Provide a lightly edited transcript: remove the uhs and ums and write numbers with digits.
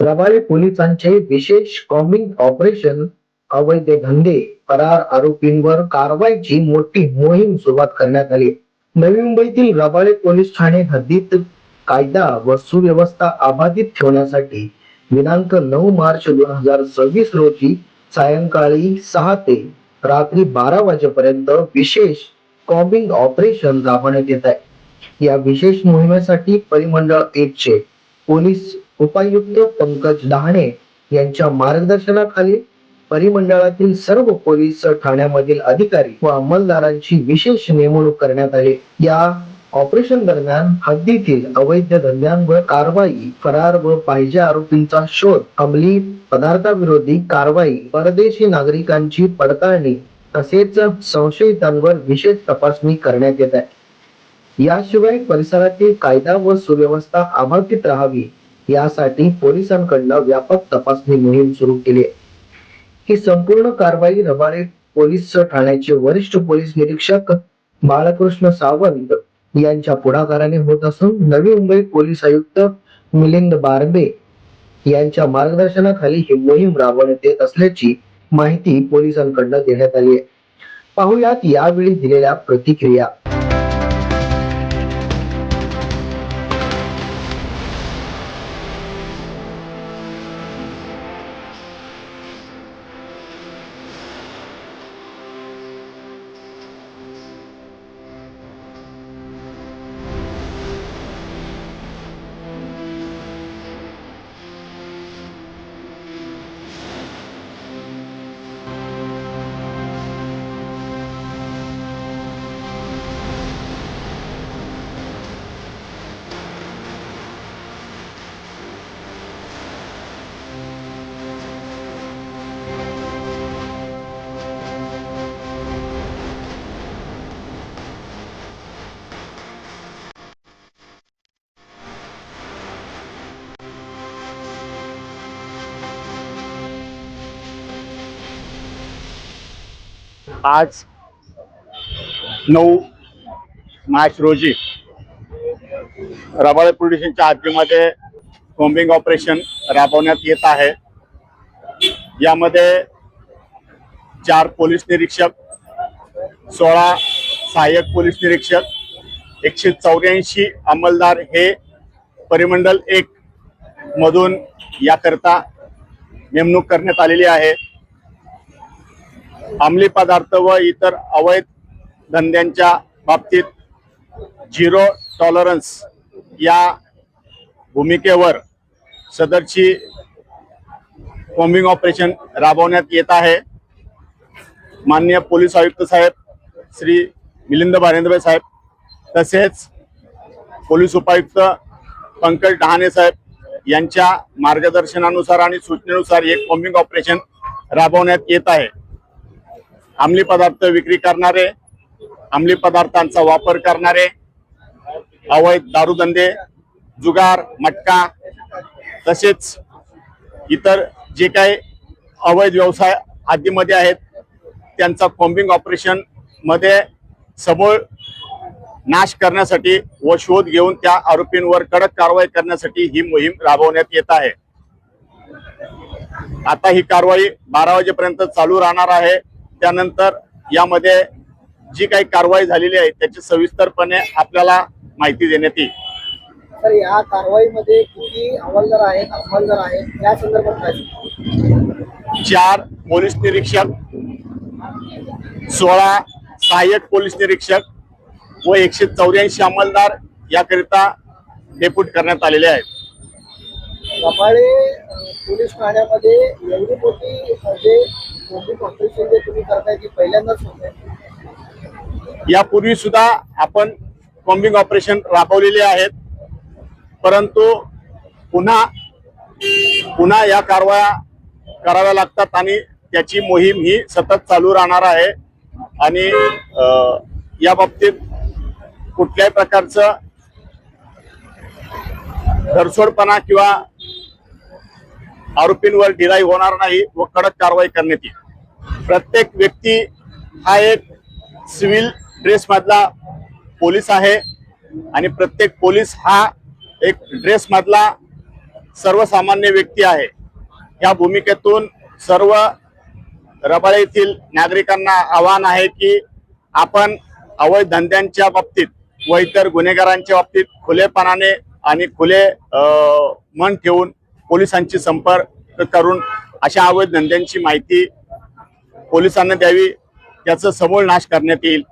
रबाळे पोलिसांचे विशेष combing operation, अवैध धंदे, फरार आरोपींवर कारवाईची मोठी मोहीम सुरुवात करण्यात आली. नवी मुंबईतील रबाळे पोलीस ठाणे हद्दीत कायदा व सुव्यवस्था अबाधित ठेवण्यासाठी दिनांक 9 मार्च 2026 रोजी सायंकाळी 6 ते रात्री 12 वाजेपर्यंत विशेष कॉम्बिंग ऑपरेशन राबवण्यात येत आहे. या विशेष मोहिमेसाठी परिमंडळ 1 चे पोलीस उपायुक्त पंकज डहाणे यांच्या मार्गदर्शनाखाली परिमंडळातील सर्व पोलीस ठाण्यामधील अधिकारी व अंमलदारांची विशेष नेमणूक करण्यात आली. या ऑपरेशन दरम्यान हद्दीतील अवैध धंद्यांवर कारवाई, फरार व पाहिजे आरोपींचा शोध, अंमली पदार्थाविरोधी कारवाई, परदेशी नागरिकांची पडताळणी तसेच संशयितांवर विशेष तपासणी करण्यात येत आहे. याशिवाय परिसरातील कायदा व सुव्यवस्था अबाधित राहावी यासाठी पोलिसांकडून व्यापक तपासणी मोहीम सुरू केली आहे. ही संपूर्ण कारवाई रबाळे पोलीस ठाण्याचे वरिष्ठ पोलीस निरीक्षक बाळकृष्ण सावंत यांच्या पुढाकाराने होत असून नवी मुंबई पोलीस आयुक्त मिलिंद बारबे यांच्या मार्गदर्शनाखाली ही मोहीम राबवण्यात येत असल्याची माहिती पोलिसांकडून देण्यात आली आहे. पाहुयात यावेळी दिलेल्या प्रतिक्रिया. आज 9 मार्च रोजी रबाळे पोलीस स्टेशनच्या हद्दीमध्ये कॉम्बिंग ऑपरेशन राबवण्यात येत आहे. यामध्ये 4 पोलीस निरीक्षक, 16 सहाय्यक पोलीस निरीक्षक, 184 अंमलदार हे परिमंडल 1 मधून याकरता नेमणूक करण्यात आलेली आहे. अंमली पदार्थ व इतर अवैध धंद्यांच्या बाबतीत झिरो टॉलरन्स या भूमिकेवर सदरची कॉम्बिंग ऑपरेशन राबवण्यात येत आहे. माननीय पोलीस आयुक्त साहेब श्री मिलिंद बारेंद्र साहेब तसेच पोलीस उपायुक्त पंकज डहाणे साहेब यांच्या मार्गदर्शनानुसार आणि सूचनेनुसार एक कॉम्बिंग ऑपरेशन राबवण्यात येत आहे. अंमली पदार्थ विक्री करणारे, अंमली पदार्थांचा वापर करणारे, अवैध दारूधंदे, जुगार, मटका तसेच इतर जे काही अवैध व्यवसाय हद्दीमध्ये आहेत त्यांचा कॉम्बिंग ऑपरेशन मध्ये समूळ नाश करण्यासाठी व शोध घेऊन त्या आरोपींवर कडक कारवाई करण्यासाठी ही मोहीम राबवण्यात येत आहे. आता ही कारवाई 12 वाजेपर्यंत चालू राहणार आहे. त्यानंतर यामध्ये जी काही कारवाई झालेली आहे त्याची सविस्तरपणे आपल्याला माहिती देण्यात येईल. सर, या कारवाईमध्ये किती अंमलदार आहेत या संदर्भात काय? 4 पोलीस निरीक्षक, 16 सहाय्यक पोलीस निरीक्षक व 184 अंमलदार याकरिता डेप्यूट करण्यात आलेले आहेत. रबाळे पोलीस ठाण्यामध्ये एवढी मोठी कॉम्बिंग ऑपरेशन जे तुम्ही करताय ती पहिल्यांदाच होत आहे. यापूर्वी सुद्धा आपण कॉम्बिंग ऑपरेशन राबवलेले आहेत, परंतु पुन्हा या कारवाया कराव्या लागतात आणि त्याची मोहीम ही सतत चालू राहणार आहे. आणि या बाबतीत कुठल्याही प्रकारचं धरसोडपणा किंवा आरोपींवर ढिलाई होणार नाही व कडक कारवाई करण्यात येईल. प्रत्येक व्यक्ती हा एक सिव्हिल ड्रेस मधला पोलीस आहे आणि प्रत्येक पोलीस हा एक ड्रेस मधला सर्वसामान्य व्यक्ती आहे. या भूमिकेतून सर्व रबाळे येथील नागरिकांना आवाहन आहे की आपण अवैध धंद्यांच्या बाबतीत व इतर गुन्हेगारांच्या बाबतीत खुलेपणाने आणि खुले मन ठेवून पोलिसांची संपर्क करून अशा अवैध धंद्यांची माहिती पोलिसांना द्यावी, त्याचा समूळ नाश करण्यात येईल.